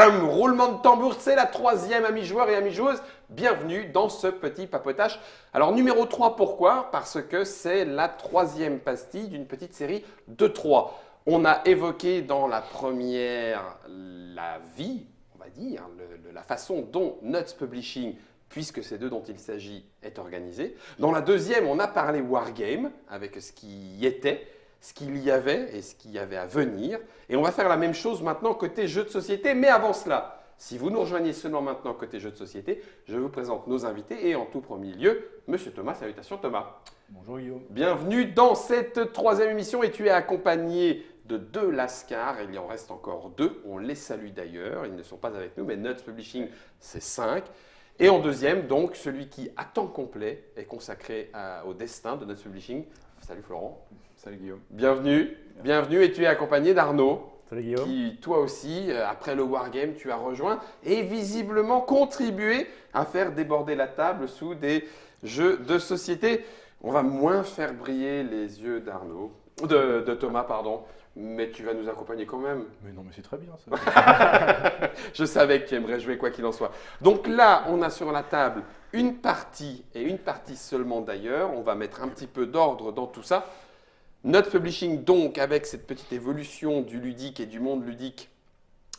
Tadam, roulement de tambour, c'est la troisième, amis joueurs et amis joueuses. Bienvenue dans ce petit papotage. Alors numéro 3, pourquoi? Parce que c'est la troisième pastille d'une petite série de 3. On a évoqué dans la première la vie, on va dire, la façon dont Nuts Publishing, puisque c'est d'eux dont il s'agit, est organisé. Dans la deuxième, on a parlé Wargame, avec ce qui y était, ce qu'il y avait et ce qu'il y avait à venir. Et on va faire la même chose maintenant côté jeux de société. Mais avant cela, si vous nous rejoignez seulement maintenant côté jeux de société, je vous présente nos invités et en tout premier lieu, Monsieur Thomas. Salutations Thomas. Bonjour Guillaume. Bienvenue dans cette troisième émission et tu es accompagné de 2 Lascars. Il y en reste encore 2. On les salue d'ailleurs. Ils ne sont pas avec nous, mais Nuts Publishing, c'est 5. Et en deuxième, donc, celui qui, à temps complet, est consacré au destin de Nuts Publishing. Salut Florent. Salut Guillaume. Bienvenue. Bienvenue et tu es accompagné d'Arnaud. Salut Guillaume. Qui, toi aussi, après le Wargame, tu as rejoint et visiblement contribué à faire déborder la table sous des jeux de société. On va moins faire briller les yeux de Thomas, pardon. Mais tu vas nous accompagner quand même. Mais non, mais c'est très bien ça. Je savais que tu aimerais jouer quoi qu'il en soit. Donc là, on a sur la table une partie, et une partie seulement d'ailleurs. On va mettre un petit peu d'ordre dans tout ça. Nuts Publishing, donc, avec cette petite évolution du ludique et du monde ludique,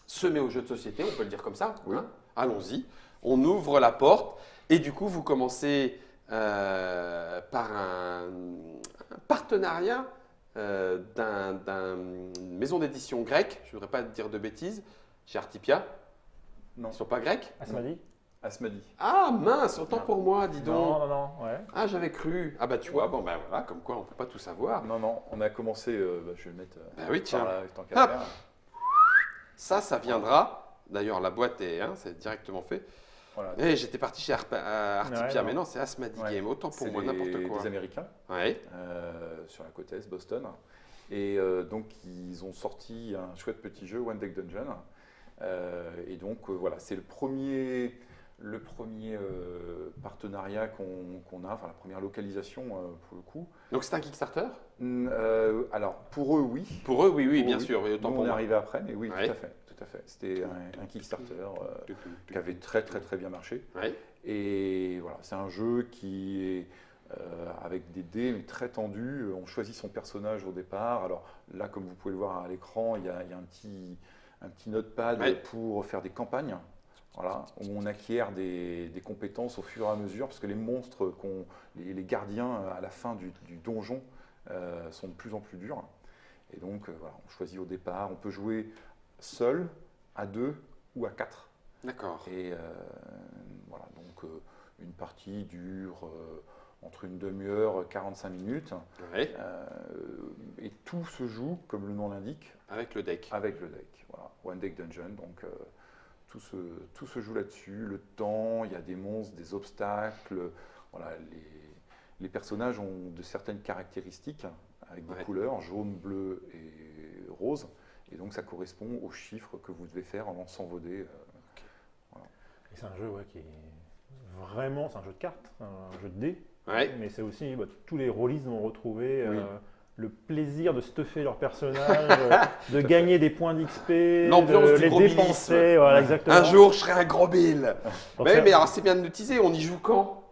se met aux jeux de société, on peut le dire comme ça. Oui. Hein. Allons-y. On ouvre la porte et du coup, vous commencez par un partenariat d'une maison d'édition grecque. Je ne voudrais pas dire de bêtises. Chez Artipia. Non. Ils ne sont pas grecs? Asmadi? Asmadi. Ah mince, autant Non. pour moi, dis donc. Non, ouais. Ah, j'avais cru. Ah bah tu vois, bon bah voilà, comme quoi on ne peut pas tout savoir. Non, on a commencé, je vais le mettre Bah oui, tiens. par là, tant qu'à Hop. faire. Ça viendra. D'ailleurs, la boîte est, c'est directement fait. Voilà. Eh, j'étais parti chez Artipia, Ouais, non. mais non, c'est Asmadi Ouais. Game. Autant pour C'est moi, n'importe quoi. des Américains Ouais. sur la côte est, Boston. Et donc, ils ont sorti un chouette petit jeu, One Deck Dungeon. Et donc, voilà, c'est le premier partenariat qu'on a, enfin la première localisation pour le coup. Donc c'est un Kickstarter? Alors, pour eux, oui. Pour eux, oui, Pour bien eux, sûr. Et autant Nous, pour on est moi. arrivé après, mais oui, Ouais. tout à fait. C'était un Kickstarter qui avait très bien marché. Ouais. Et voilà, c'est un jeu qui est avec des dés, mais très tendu. On choisit son personnage au départ. Alors là, comme vous pouvez le voir à l'écran, il y a un petit notepad Ouais. pour faire des campagnes. Voilà, où on acquiert des compétences au fur et à mesure, parce que les monstres, les gardiens à la fin du donjon sont de plus en plus durs. Et donc, voilà, on choisit au départ. On peut jouer seul, à 2 ou à 4. D'accord. Et voilà, donc une partie dure entre une demi-heure, 45 minutes. Ouais. Et tout se joue, comme le nom l'indique, Avec le deck. avec le deck. Voilà, One Deck Dungeon. Donc tout se joue là-dessus. Le temps, il y a des monstres, des obstacles. Voilà, les personnages ont de certaines caractéristiques avec des Ouais. couleurs jaune, bleu et rose. Et donc ça correspond aux chiffres que vous devez faire en lançant vos dés. Et c'est un jeu qui est vraiment, c'est un jeu de cartes, un jeu de dés, Ouais. mais c'est aussi, tous les rôlistes vont retrouver Oui. le plaisir de stuffer leur personnage, de gagner des points d'XP, L'ambiance de du les gros dépenser, voilà, exactement. Un jour, je serai un gros Bill. Donc Mais, c'est- mais alors, c'est bien de nous teaser. On y joue quand?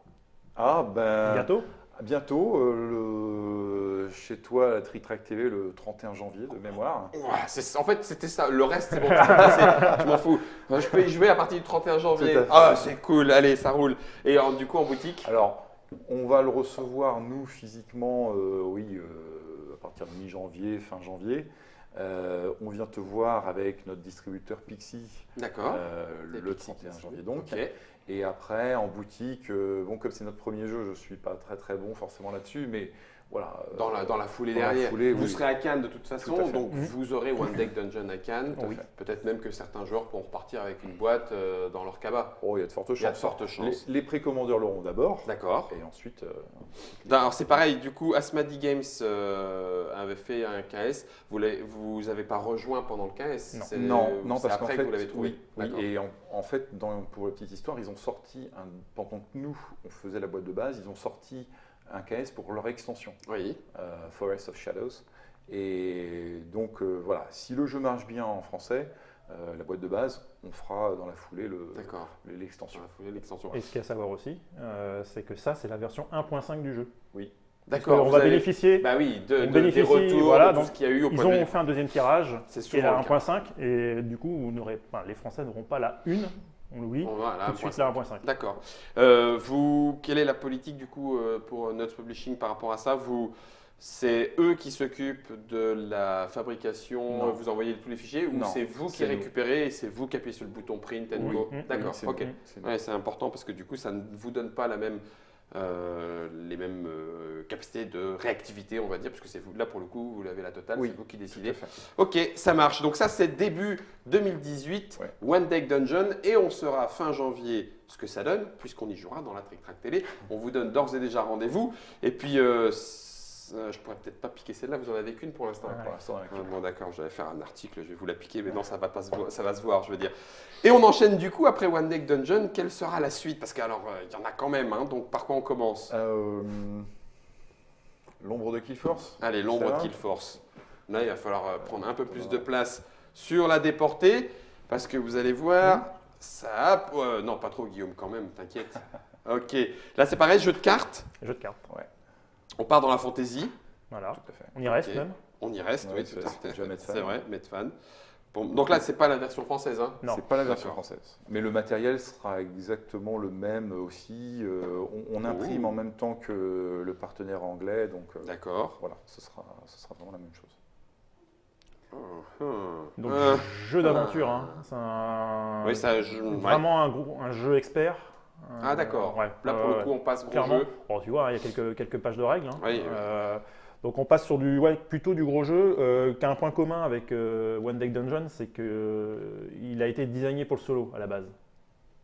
Ah ben Bientôt. bientôt, chez toi à la Trick Track TV le 31 janvier de mémoire. Ouais, en fait, c'était ça. Le reste, c'est bon. Je m'en fous. Je peux y jouer à partir du 31 janvier. Tout à fait. Ah, c'est cool. Allez, ça roule. Et du coup, en boutique? Alors, on va le recevoir nous physiquement, à partir de mi-janvier, fin janvier. On vient te voir avec notre distributeur Pixie D'accord. Les le Pixie 31 qui janvier sont- donc. Ok. Et après, en boutique, comme c'est notre premier jeu, je ne suis pas très bon forcément là-dessus, mais voilà. Dans la foulée dans la derrière. foulée, Vous oui. serez à Cannes de toute façon, Tout à fait. donc vous aurez One Deck Dungeon à Cannes. Tout à fait. Peut-être même que certains joueurs pourront repartir avec une boîte dans leur cabas. Oh, il y a de fortes Il y a de chances. fortes chances. Les précommandeurs l'auront d'abord, D'accord. et ensuite. Alors c'est pareil, du coup, Asmadi Games avait fait un KS. Vous n'avez pas rejoint pendant le KS? Non. C'est- Non, c'est parce qu'en après fait, que vous l'avez trouvé. oui, D'accord. et en fait, pour la petite histoire, ils ont sorti, pendant que nous, on faisait la boîte de base, ils ont sorti un KS pour leur extension, Oui. Forest of Shadows. Et donc, voilà, si le jeu marche bien en français, la boîte de base, on fera dans la foulée D'accord. l'extension. Voilà, faut l'extension. Et ce qu'il y a à savoir aussi, c'est que ça, c'est la version 1.5 du jeu. D'accord. On vous va avez- bénéficier. Bah oui, on des bénéficie, retours, voilà, de tout donc, ce qu'il y a eu au Ils point de ont vue. fait un deuxième tirage C'est qui est souvent la le cas. 1.5 et du coup, les Français n'auront pas la 1, on l'oublie, Voilà, tout de suite la 1.5. D'accord. Quelle est la politique du coup pour Nuts Publishing par rapport à ça? C'est eux qui s'occupent de la fabrication, Non. vous envoyez tous les fichiers, ou Non, c'est vous qui c'est nous. récupérez et c'est vous qui appuyez sur le bouton print and Oui. go? Oui, D'accord, c'est ok. nous. C'est nous. Ouais, c'est important parce que du coup, ça ne vous donne pas les mêmes capacités de réactivité, on va dire, parce que c'est vous, là pour le coup, vous l'avez la totale, Oui, c'est vous qui Tout décidez. à fait. Ok, ça marche. Donc ça, c'est début 2018, Ouais. One Deck Dungeon, et on sera fin janvier ce que ça donne, puisqu'on y jouera dans la Trick Track Télé. On vous donne d'ores et déjà rendez-vous. Et puis, je pourrais peut-être pas piquer celle-là, vous en avez qu'une pour l'instant. Pour l'instant, avec- Bon d'accord, j'allais faire un article, je vais vous la piquer, mais non, ça va pas ça va se voir, je veux dire. Et on enchaîne du coup, après One Deck Dungeon, quelle sera la suite? Parce qu'alors, il y en a quand même, hein, donc par quoi on commence? L'ombre de Killforce. Allez, l'ombre Ça de va Kill Force. Là, il va falloir prendre un peu plus de place sur la déportée, parce que vous allez voir, ça... non, pas trop Guillaume quand même, t'inquiète. Ok, là c'est pareil, jeu de cartes, Jeu de cartes. on part dans la fantaisie, Voilà. Tout à fait. On y reste Ok. même. on y reste, Ouais, oui, c'est tout à ça, fait. déjà Medfan. C'est vrai, Medfan. Bon, donc là, c'est pas la version française, hein? Non. C'est pas la version D'accord. française. Mais le matériel sera exactement le même aussi. On imprime Ouh. en même temps que le partenaire anglais. Donc D'accord. voilà, ce sera vraiment la même chose. Donc, Euh, jeu d'aventure. Hein. C'est Oui, ça, ouais. vraiment un jeu expert. Ah d'accord. Ouais. Là pour le coup, on passe gros clairement. jeu. Bon, tu vois, il y a quelques pages de règles. Hein. Oui, Donc on passe sur plutôt du gros jeu, qui a un point commun avec One Deck Dungeon, c'est qu'il a été designé pour le solo à la base.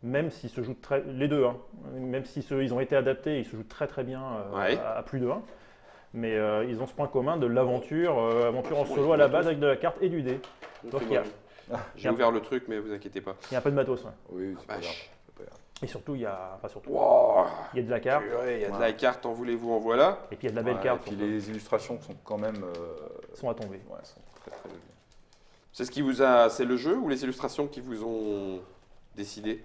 Même s'ils se jouent les deux, hein. Même ils ont été adaptés, ils se jouent très très bien Ouais. à plus de 1. Mais ils ont ce point commun de l'aventure, aventure en solo à la base avec de la carte et du dé. Donc, il y a- J'ai ouvert le truc, mais vous inquiétez pas. Il y a un peu de matos. Ouais. Oui, c'est pas grave. Vache. C'est pas grave. Et surtout, il y a, enfin surtout, Wow. il y a de la carte Purée, il y a de Voilà. la carte, en voulez-vous, en voilà. et puis il y a de la belle Ouais, carte. Et puis surtout. les illustrations sont quand même Sont à tomber. sont très très bien. C'est c'est le jeu ou les illustrations qui vous ont décidé?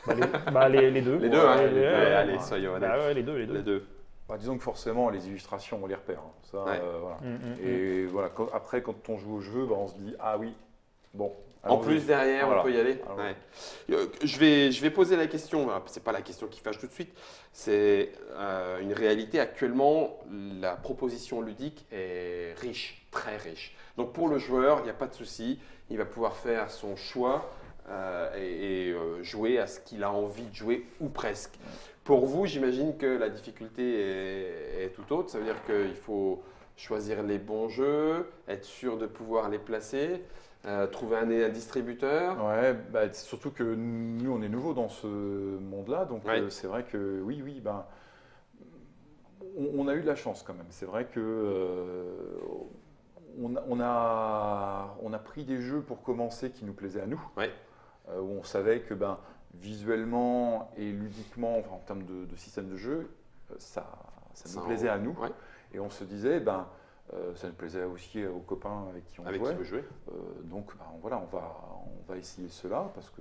Les deux. Les deux, hein. Ouais, Ouais, allez, ouais. soyons honnêtes. Bah ouais, les deux. Les deux. Bah, disons que forcément les illustrations on les repère. Hein. Ça, Ouais. voilà. Mm. Et voilà, après quand on joue au jeu, bah, on se dit ah oui, bon. En allons-y. plus, derrière, Voilà. on peut y aller. Alors, Ouais. Je vais poser la question. C'est pas la question qui fâche tout de suite. C'est une réalité. Actuellement, la proposition ludique est riche, très riche. Donc pour le joueur, il n'y a pas de souci. Il va pouvoir faire son choix et jouer à ce qu'il a envie de jouer ou presque. Pour vous, j'imagine que la difficulté est tout autre. Ça veut dire qu'il faut choisir les bons jeux, être sûr de pouvoir les placer. Trouver un distributeur. Ouais, bah, surtout que nous, on est nouveau dans ce monde-là, donc Ouais. c'est vrai que oui, ben, on a eu de la chance quand même. C'est vrai que on a pris des jeux pour commencer qui nous plaisaient à nous, Ouais. où on savait que ben, visuellement et ludiquement, enfin, en termes de système de jeu, ça nous plaisait à nous. Ouais. Et on se disait, ben, ça nous plaisait aussi aux copains avec qui on Avec jouait. qui vous jouez. Donc ben, voilà, on va essayer cela parce que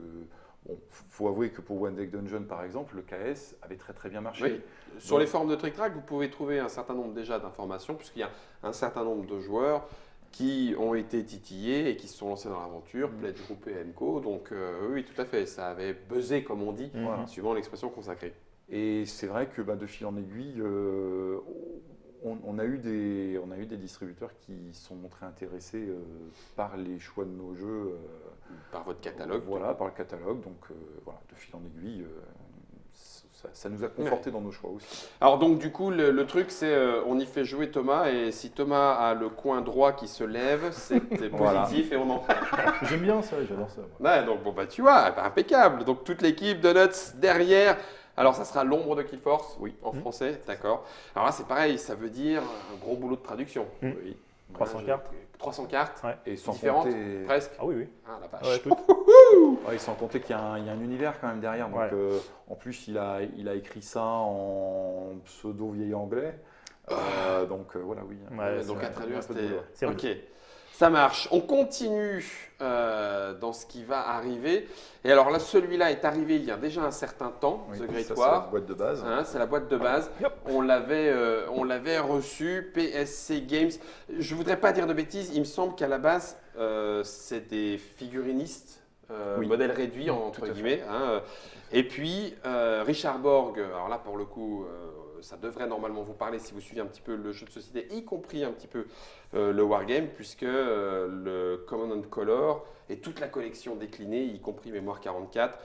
bon, faut avouer que pour One Deck Dungeon par exemple, le KS avait très très bien marché. Oui. Sur Donc- les forums de Trick Track, vous pouvez trouver un certain nombre déjà d'informations, puisqu'il y a un certain nombre de joueurs qui ont été titillés et qui se sont lancés dans l'aventure, Pledge Group et Co. Donc oui, tout à fait, ça avait buzzé, comme on dit, Voilà. suivant l'expression consacrée. Et c'est vrai que ben, de fil en aiguille, on a eu des distributeurs qui se sont montrés intéressés par les choix de nos jeux. Par votre catalogue. Voilà, par le catalogue. Donc voilà, de fil en aiguille, ça nous a conforté dans nos choix aussi. Alors donc du coup, le truc, c'est on y fait jouer Thomas, et si Thomas a le coin droit qui se lève, c'est que c'est Voilà. positif et on en J'aime bien ça, j'adore ça. moi. Ouais, donc bon bah tu vois, bah, impeccable. Donc toute l'équipe de Nuts derrière. Alors ça sera l'ombre de Killforce, oui, en français, d'accord. Alors là c'est pareil, ça veut dire un gros boulot de traduction. Mm. Oui. 300 cartes. 300 cartes, Ouais. Et sans différentes, compter, presque. Ah oui. Ah la vache. Ouais, toutes. ouais, sans compter qu'il y a un univers quand même derrière. Donc, Ouais. en plus, il a écrit ça en pseudo vieil anglais. Donc voilà, oui. Ouais, donc c'est à traduire, un peu de c'était. boulot. C'est Ok. Ça marche. On continue dans ce qui va arriver. Et alors là, celui-là est arrivé il y a déjà un certain temps, Oui, The Great ça, c'est War. la boîte de base. Hein, c'est la boîte de base. Yep. On l'avait reçu, PSC Games. Je voudrais pas dire de bêtises, il me semble qu'à la base, c'est des figurinistes, Oui. modèle réduit Tout entre à fait. guillemets. Hein. Et puis, Richard Borg, alors là pour le coup, ça devrait normalement vous parler si vous suivez un petit peu le jeu de société, y compris un petit peu le Wargame, puisque le Command and Color et toute la collection déclinée, y compris Mémoire 44,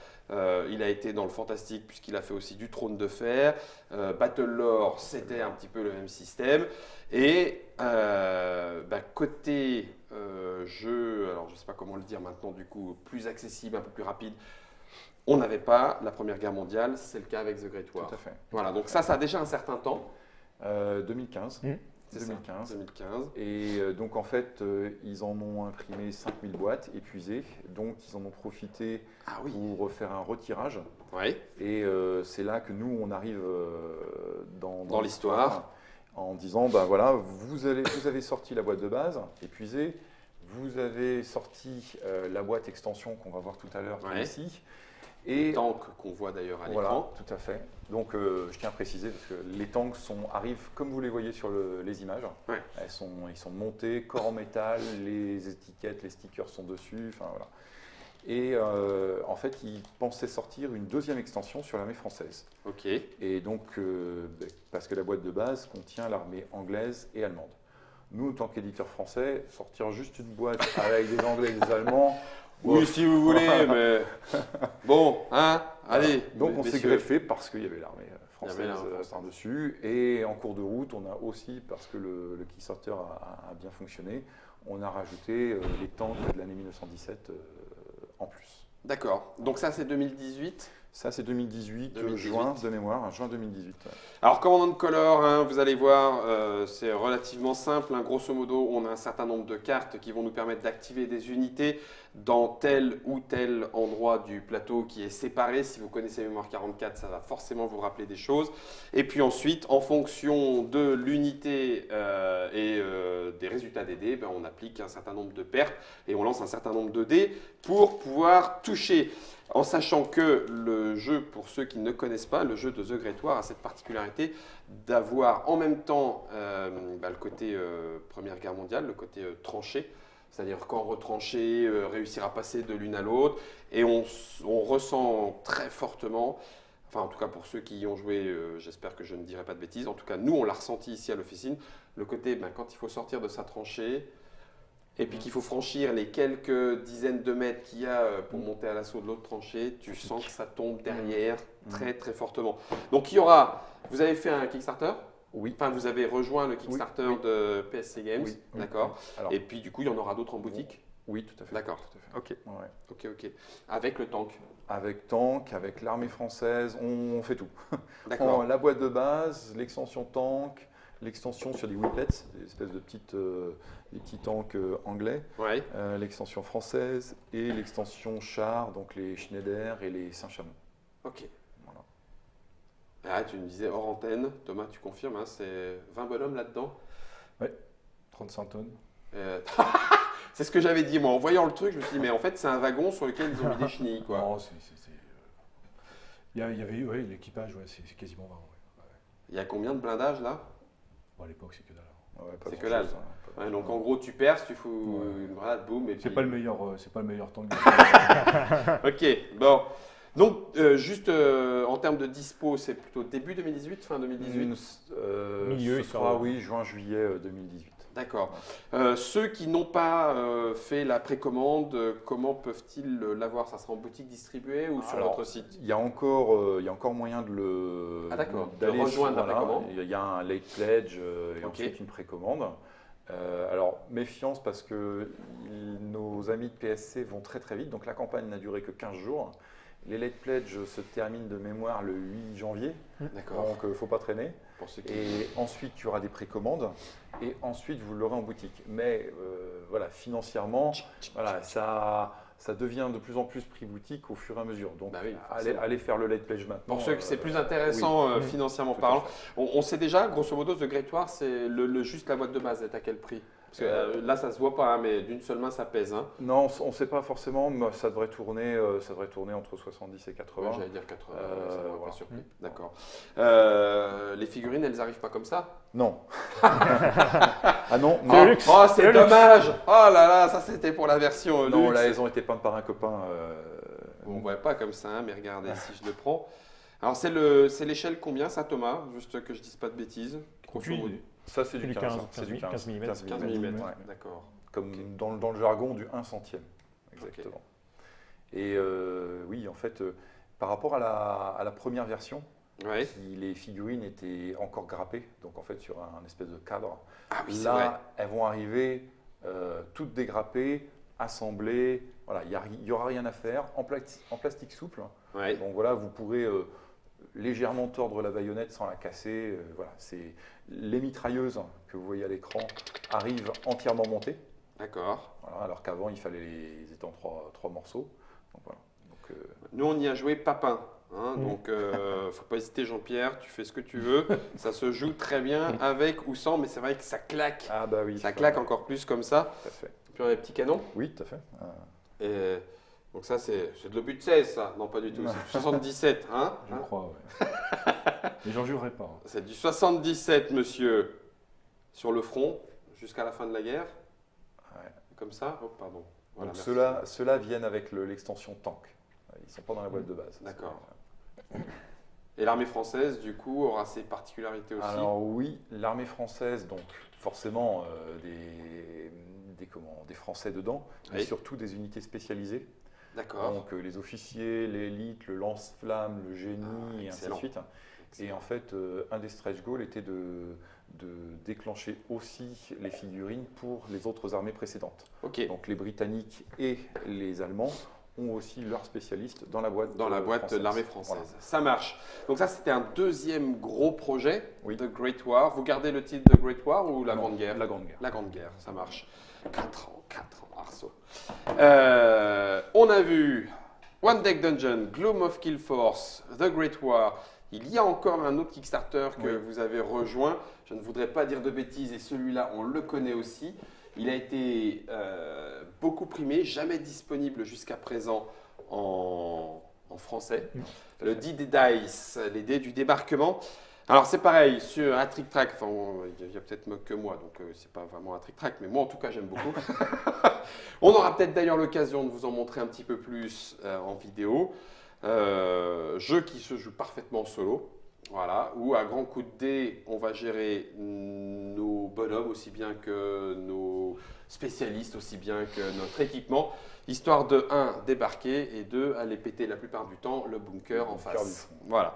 il a été dans le fantastique puisqu'il a fait aussi du Trône de Fer. Battle Lore, c'était un petit peu le même système. Et côté jeu, alors je ne sais pas comment le dire maintenant, du coup, plus accessible, un peu plus rapide, on n'avait pas la Première Guerre mondiale, c'est le cas avec The Great War. Tout à fait. Voilà, donc ça a déjà un certain temps. 2015. C'est 2015. ça, 2015. Et donc en fait, ils en ont imprimé 5000 boîtes épuisées. Donc ils en ont profité Ah oui. pour faire un retirage. Oui. Et c'est là que nous, on arrive Dans l'histoire. en disant, ben voilà, vous avez sorti la boîte de base, épuisée. Vous avez sorti la boîte extension qu'on va voir tout à l'heure, qui est Ouais. ici. Les Et tanks qu'on voit d'ailleurs à voilà, l'écran. tout à fait. Donc je tiens à préciser, parce que les tanks arrivent comme vous les voyez sur les images. Ouais. Ils sont montés, corps en métal, les étiquettes, les stickers sont dessus. Enfin, voilà. Et en fait, ils pensaient sortir une deuxième extension sur l'armée française. Ok. Et donc, parce que la boîte de base contient l'armée anglaise et allemande. Nous, en tant qu'éditeur français, sortir juste une boîte avec des Anglais et des Allemands. Oui, si vous voulez, mais bon, hein, allez. Donc on s'est messieurs. greffé parce qu'il y avait l'armée Il y française avait l'armée française. par-dessus. Et en cours de route, on a aussi, parce que le Kickstarter a bien fonctionné, on a rajouté les tanks de l'année 1917 en plus. D'accord. Donc ça, c'est 2018. Ça, c'est 2018, 2018. juin de mémoire, juin 2018. ouais. Alors, Command and Color, hein, vous allez voir, c'est relativement simple. Hein. Grosso modo, on a un certain nombre de cartes qui vont nous permettre d'activer des unités dans tel ou tel endroit du plateau qui est séparé. Si vous connaissez Mémoire 44, ça va forcément vous rappeler des choses. Et puis ensuite, en fonction de l'unité et des résultats des dés, on applique un certain nombre de pertes et on lance un certain nombre de dés pour pouvoir toucher. En sachant que le jeu, pour ceux qui ne connaissent pas, le jeu de The Great War a cette particularité d'avoir en même temps le côté Première Guerre mondiale, le côté tranché, c'est-à-dire quand retranché, réussir à passer de l'une à l'autre, et on ressent très fortement, enfin en tout cas pour ceux qui y ont joué, j'espère que je ne dirai pas de bêtises, en tout cas nous on l'a ressenti ici à l'officine, le côté quand il faut sortir de sa tranchée, et puis qu'il faut franchir les quelques dizaines de mètres qu'il y a pour monter à l'assaut de l'autre tranchée, tu sens que ça tombe derrière très très fortement. Donc il y aura, vous avez fait un Kickstarter, Oui. enfin vous avez rejoint le Kickstarter oui. de PSC Games, Oui, oui, d'accord. oui. Alors, Et puis du coup il y en aura d'autres en boutique. oui, tout à fait. D'accord. Tout à fait. Ok, Ouais. ok. Avec le tank. Avec tank, avec l'armée française, on fait tout. D'accord. La boîte de base, l'extension tank, l'extension sur des whiplets, des espèces de des petits tanks anglais, Ouais. l'extension française et l'extension char, donc les Schneider et les Saint-Chamond. Ok. Voilà. Ah, tu me disais hors antenne, Thomas, tu confirmes, hein, c'est 20 bonhommes là-dedans. 35 tonnes. C'est ce que j'avais dit, moi. En voyant le truc, je me suis dit, mais en fait, c'est un wagon sur lequel ils ont mis des chenilles, quoi. Non, il y avait, ouais, l'équipage, ouais, c'est quasiment 20. Ouais. Il y a combien de blindages là? Bon, à l'époque, c'est que dalle. Ouais, pas C'est que grand-chose, dalle. hein, pas Ouais, donc grand-chose. en gros, tu perces, tu fous Ouais. une grenade, boum, et puis... C'est pas le meilleur tank. Ok, bon. Donc, juste en termes de dispo, c'est plutôt début 2018, fin 2018? Milieu, ce histoire sera, de- oui, juin-juillet 2018. D'accord. Ceux qui n'ont pas fait la précommande, comment peuvent-ils l'avoir? Ça sera en boutique distribuée ou sur Alors, votre site? Il y a encore moyen Ah, d'accord, de d'aller rejoindre la voilà, précommande. Il y a un late pledge et Ok. ensuite une précommande. Alors méfiance parce que nos amis de PSC vont très très vite. Donc la campagne n'a duré que 15 jours. Les late pledge se terminent de mémoire le 8 janvier. D'accord. Donc il ne faut pas traîner. Pour ceux qui... Et ensuite, il y aura des précommandes et ensuite, vous l'aurez en boutique. Mais voilà, financièrement, voilà, ça devient de plus en plus prix boutique au fur et à mesure. Donc, Bah oui, allez faire le late pledge maintenant. Pour ceux que c'est plus intéressant financièrement Tout à parlant, fait. on sait déjà, grosso modo, The Great War, c'est juste la boîte de base est à quel prix? Parce que là, ça se voit pas, hein, mais d'une seule main, ça pèse. Hein. Non, on ne sait pas forcément, mais ça devrait tourner entre 70 et 80. Ouais, j'allais dire 80, ça m'a voilà. pas surpris. D'accord. Les figurines, elles arrivent pas comme ça? Non. Ah non, C'est le non. luxe. Oh, c'est Le luxe. dommage. Oh là là, ça c'était pour la version Non, luxe. là, elles ont été peintes par un copain. On ne voit pas comme ça, hein, mais regardez si je le prends. Alors c'est l'échelle combien ça, Thomas? Juste que je dise pas de bêtises. Grosso Aucune modo. idée. Ça, c'est C'est du du 15. 15, C'est du 15 mm. 15 mm, ouais. d'accord. Comme dans le jargon du 1 centième. Exactement. Et oui, en fait, par rapport à la première version, Ouais. les figurines étaient encore grappées, donc en fait sur un espèce de cadre. Ah oui, c'est vrai. Là, elles vont arriver toutes dégrappées, assemblées. Voilà, il n'y aura rien à faire, en plastique souple. Ouais. Donc voilà, vous pourrez légèrement tordre la baïonnette sans la casser. Voilà, les mitrailleuses que vous voyez à l'écran arrivent entièrement montées. D'accord. Voilà, alors qu'avant, il fallait les étaient en trois morceaux. Donc, voilà. Donc, Nous, on y a joué papin. Hein, Mm. donc, faut pas hésiter, Jean-Pierre, tu fais ce que tu veux. Ça se joue très bien avec ou sans, mais c'est vrai que ça claque. ah bah oui. Ça claque encore plus comme ça. Tout à fait. Puis on a les petits canons. Oui, tout à fait. Et donc ça, c'est de l'obus de 16, ça. Non, pas du tout. C'est du 77. Hein, Je Hein crois, ouais. Mais j'en jurerai pas. Hein. C'est du 77, monsieur. Sur le front, jusqu'à la fin de la guerre. Ouais. Comme ça. Oh, pardon. Voilà, Donc merci. ceux-là viennent avec l'extension tank. Ils ne sont pas dans la boîte de base. D'accord. Et l'armée française, du coup, aura ses particularités aussi. Alors oui, l'armée française, donc forcément des Français dedans, mais Oui. surtout des unités spécialisées. D'accord. Donc les officiers, l'élite, le lance-flamme, le génie, Ah, et ainsi de excellent. suite. Et en fait, un des stretch goals était de déclencher aussi les figurines pour les autres armées précédentes. Ok. Donc les Britanniques et les Allemands ont aussi leurs spécialistes dans la boîte Dans la boîte française. de l'armée française. Voilà. Ça marche. Donc ça, c'était un deuxième gros projet, Oui. The Great War. Vous gardez le titre The Great War ou La Non, Grande Guerre? La Grande Guerre. La Grande Guerre, ça marche. 4 ans, arceau. On a vu One Deck Dungeon, Gloom of Kill Force, The Great War. Il y a encore un autre Kickstarter que Oui. vous avez rejoint. Je ne voudrais pas dire de bêtises et celui-là, on le connaît aussi. Il a été beaucoup primé, jamais disponible jusqu'à présent en français. Le dé des dice, les dés du débarquement. Alors c'est pareil, sur un trick-track, enfin il y a peut-être que moi, donc c'est pas vraiment un trick-track, mais moi en tout cas j'aime beaucoup. On aura peut-être d'ailleurs l'occasion de vous en montrer un petit peu plus en vidéo. Jeu qui se joue parfaitement solo, voilà, où à grands coups de dés, on va gérer nos bonhommes aussi bien que nos spécialistes, aussi bien que notre équipement, histoire de 1, débarquer et 2, aller péter la plupart du temps le bunker en bunker face. du fond. Voilà.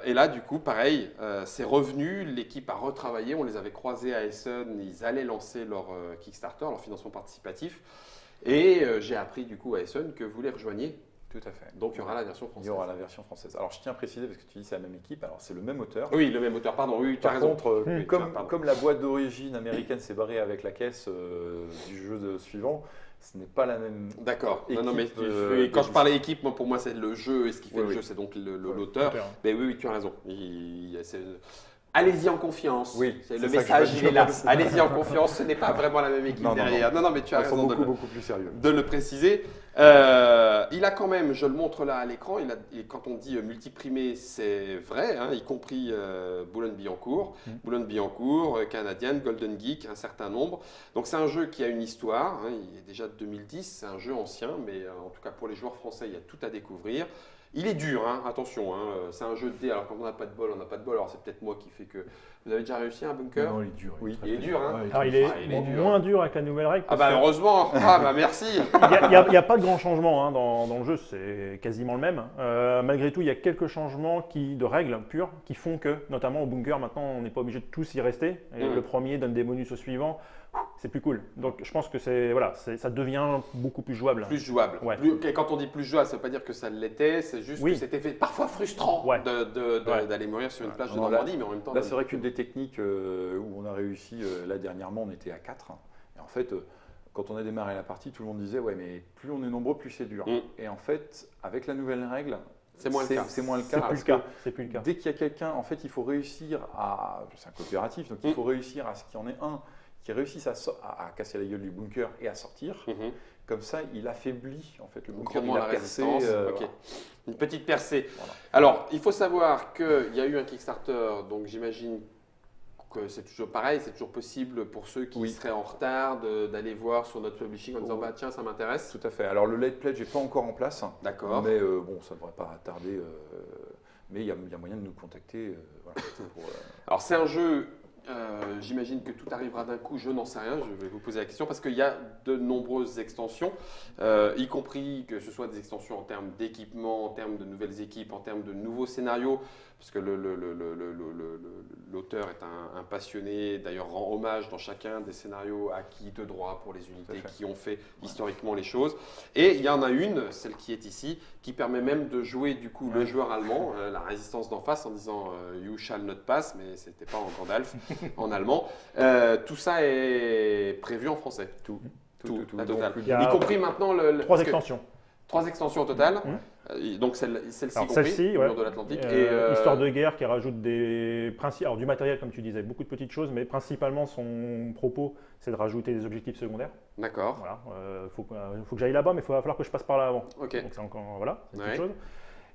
Et là, du coup, pareil, c'est revenu, l'équipe a retravaillé, on les avait croisés à Essen, ils allaient lancer leur Kickstarter, leur financement participatif, et j'ai appris du coup à Essen que vous les rejoigniez. Tout à fait. Donc il y aura la version Il française. y aura la version française. Alors je tiens à préciser, parce que tu dis c'est la même équipe, alors c'est le même auteur. Oui, le même auteur, pardon, oui, tu as Par raison. contre, Oui, tu as- pardon. comme la boîte d'origine américaine s'est barrée avec la caisse du jeu suivant, ce n'est pas la même. D'accord. Non, non, mais équipe, quand je de- parlais équipe, moi, pour moi, c'est le jeu et ce qui fait Oui, le oui. jeu, c'est donc Voilà. l'auteur. Auteur. Mais oui, oui, tu as raison. Allez-y en confiance. Oui, C'est c'est le ça que message, je veux il est dire là. aussi. Allez-y en confiance, ce n'est pas vraiment la même équipe Non, non, derrière. Non, non, mais tu as Ils sont raison beaucoup plus sérieux. de le préciser. Il a quand même, je le montre là à l'écran, et quand on dit multiprimé, c'est vrai, hein, y compris Boulogne-Billancourt, Boulogne-Billancourt, Canadian, Golden Geek, un certain nombre. Donc c'est un jeu qui a une histoire, hein, il est déjà de 2010, c'est un jeu ancien, mais en tout cas pour les joueurs français, il y a tout à découvrir. Il est dur, hein, attention, hein, c'est un jeu de dés, alors quand on n'a pas de bol, on n'a pas de bol, alors c'est peut-être moi qui fait que... Vous avez déjà réussi un bunker? Non, il est dur. Oui. très Il est très dur, hein. Ouais, Alors il très est, dur. il est dur. moins dur avec la nouvelle règle. Ah parce bah que heureusement, ah bah merci. il n'y a pas de grand changement hein, dans le jeu, c'est quasiment le même. Malgré tout, il y a quelques changements de règles pures qui font que, notamment au bunker, maintenant, on n'est pas obligé de tous y rester. Et Mm. le premier donne des bonus au suivant. C'est plus cool. Donc je pense que ça devient beaucoup plus jouable. Plus jouable. Ouais. Ok, quand on dit plus jouable, ça ne veut pas dire que ça l'était, c'est juste Oui. que c'était fait parfois frustrant Ouais. d'aller Ouais. mourir sur une plage de Non, là- Normandie, mais en même temps. Là, c'est vrai qu'une des techniques où on a réussi, là dernièrement, on était à 4. Et en fait, quand on a démarré la partie, tout le monde disait ouais, mais plus on est nombreux, plus c'est dur. Mm. Et en fait, avec la nouvelle règle, C'est moins le cas. C'est moins le C'est cas. plus parce le cas. que C'est plus le cas. Dès qu'il y a quelqu'un, en fait, il faut réussir à. C'est un coopératif, donc il faut réussir à ce qu'il y en ait un qui réussissent à casser la gueule du bunker et à sortir. Comme ça, il affaiblit en fait le bunker. Grandement Il a la percé. résistance. Ok. Voilà. Une petite percée. Voilà. Alors, il faut savoir qu'il y a eu un Kickstarter, donc j'imagine que c'est toujours pareil, c'est toujours possible pour ceux qui Oui. seraient en retard d'aller voir sur notre publishing en disant Oui. bah tiens ça m'intéresse. Tout à fait. Alors le late pledge n'est pas encore en place, D'accord. mais bon, ça ne devrait pas tarder. Mais il y a moyen de nous contacter. Voilà, pour, Alors c'est un jeu, j'imagine que tout arrivera d'un coup, je n'en sais rien, je vais vous poser la question parce qu'il y a de nombreuses extensions, y compris que ce soit des extensions en termes d'équipement, en termes de nouvelles équipes, en termes de nouveaux scénarios, parce que l'auteur est un passionné, d'ailleurs rend hommage dans chacun des scénarios acquis de droit pour les unités qui ont fait historiquement les choses. Et il y en a une, celle qui est ici, qui permet même de jouer du coup le joueur allemand, la résistance d'en face en disant You shall not pass, mais c'était pas en Gandalf, en allemand. Tout ça est prévu en français. Tout, la totale. Il y a Y compris maintenant 3 extensions. 3 extensions au total. Donc celle-ci Alors, compris, celle-ci, le ouais. mur de l'Atlantique. Histoire de guerre qui rajoute des principes, alors du matériel comme tu disais, beaucoup de petites choses, mais principalement son propos, c'est de rajouter des objectifs secondaires. D'accord. Voilà, faut que j'aille là-bas, mais il va falloir que je passe par là avant. Ok. Donc c'est encore voilà, c'est une Ouais. petite chose.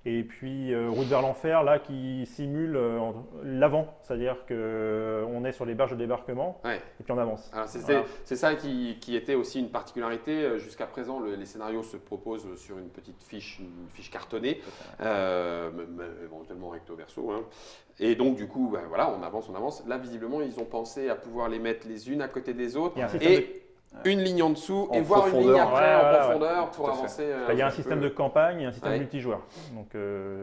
Et puis Route vers l'enfer, là, qui simule l'avant, c'est-à-dire qu'on est sur les barges de débarquement Ouais. et puis on avance. Alors Voilà. c'est ça qui était aussi une particularité. Jusqu'à présent, les scénarios se proposent sur une petite fiche, cartonnée, mais éventuellement recto verso. Hein. Et donc du coup, voilà, on avance. Là, visiblement, ils ont pensé à pouvoir les mettre les unes à côté des autres Il y a un système et une ligne en dessous En et voir une ligne profondeur. après Ouais, en voilà, profondeur pour tout à fait. avancer. Il y a un petit système peu. de campagne et un système Ouais. multijoueur. Donc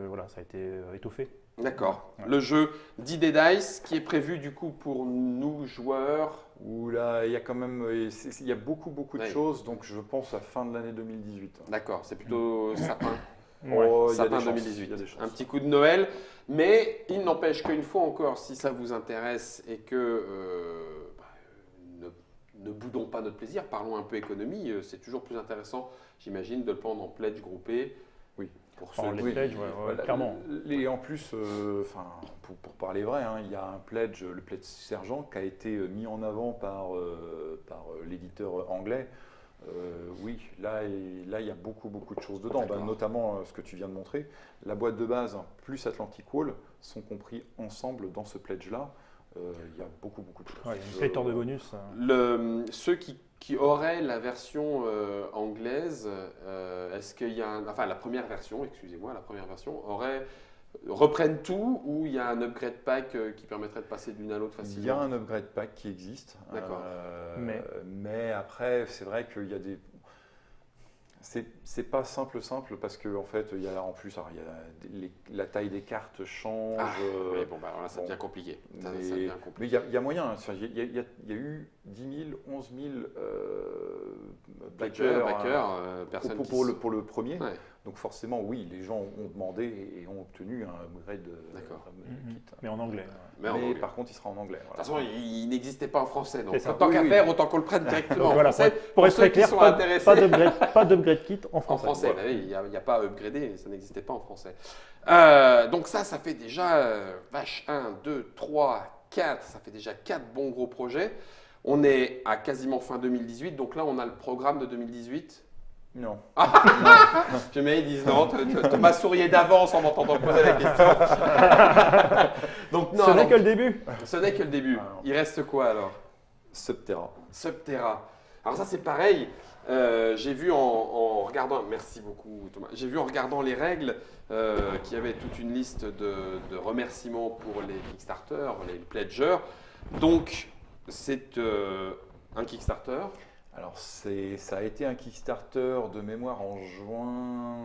voilà, ça a été étoffé. D'accord. Ouais. Le jeu d'Idée Dice qui est prévu du coup pour nous joueurs. Où là, il y a quand même il y a beaucoup de Ouais. choses, donc je pense à fin de l'année 2018. D'accord, c'est plutôt sapin. Ouais. Oh, il y a Sapin des chances, 2018. il y a des chances. Un petit coup de Noël. Mais il n'empêche qu'une fois encore, si ça vous intéresse et que ne boudons pas notre plaisir, parlons un peu économie, c'est toujours plus intéressant, j'imagine, de le prendre en pledge groupé. Oui. Pour ceux En qui- les pledge, clairement. Et en plus, pour parler vrai, hein, il y a un pledge, le pledge sergent, qui a été mis en avant par l'éditeur anglais. Oui, là, il y a beaucoup de choses dedans, D'accord. notamment ce que tu viens de montrer. La boîte de base plus Atlantic Wall sont compris ensemble dans ce pledge-là. Il y a beaucoup de choses. Ouais, il y a une pléthore de bonus. Ceux qui auraient la version anglaise, est-ce qu'il y a enfin la première version, reprennent tout ou il y a un upgrade pack qui permettrait de passer d'une à l'autre facilement? Il y a un upgrade pack qui existe. D'accord. Mais après, c'est vrai qu'il y a des. C'est pas simple parce que en fait, il y a en plus, alors, la taille des cartes change. Oui, bon, alors là, ça bon. devient compliqué. Ça Mais devient compliqué. mais il y a moyen. Enfin, il y a eu 10 000, 11 000 Backer, backers, personne qui pour le premier. Ouais. Donc forcément, oui, les gens ont demandé et ont obtenu un upgrade D'accord. kit. Mais en anglais. Mais en anglais. par contre, il sera en anglais. De toute façon, il n'existait pas en français. Donc, C'est ça. tant qu'à Oui, faire, oui. autant qu'on le prenne directement Donc en voilà, français. pour être ceux très qui clair, sont pas intéressés. pas d'upgrade kit en En français. français, Voilà. bah oui, il n'y a pas à upgrader, ça n'existait pas en français. Donc ça fait déjà, 1, 2, 3, 4, ça fait déjà 4 bons gros projets. On est à quasiment fin 2018, donc là on a le programme de 2018. Non. Jamais ils disent non, Thomas souriait d'avance en m'entendant poser la question. Donc non, Ce n'est non, que le début. ce n'est que le début. Ah, non. Il reste quoi alors? Subterra. Subterra. Alors ça c'est pareil, j'ai vu en regardant, merci beaucoup Thomas, j'ai vu en regardant les règles qu'il y avait toute une liste de remerciements pour les Kickstarter, les pledgers. Donc c'est un Kickstarter. Alors, ça a été un Kickstarter de mémoire en juin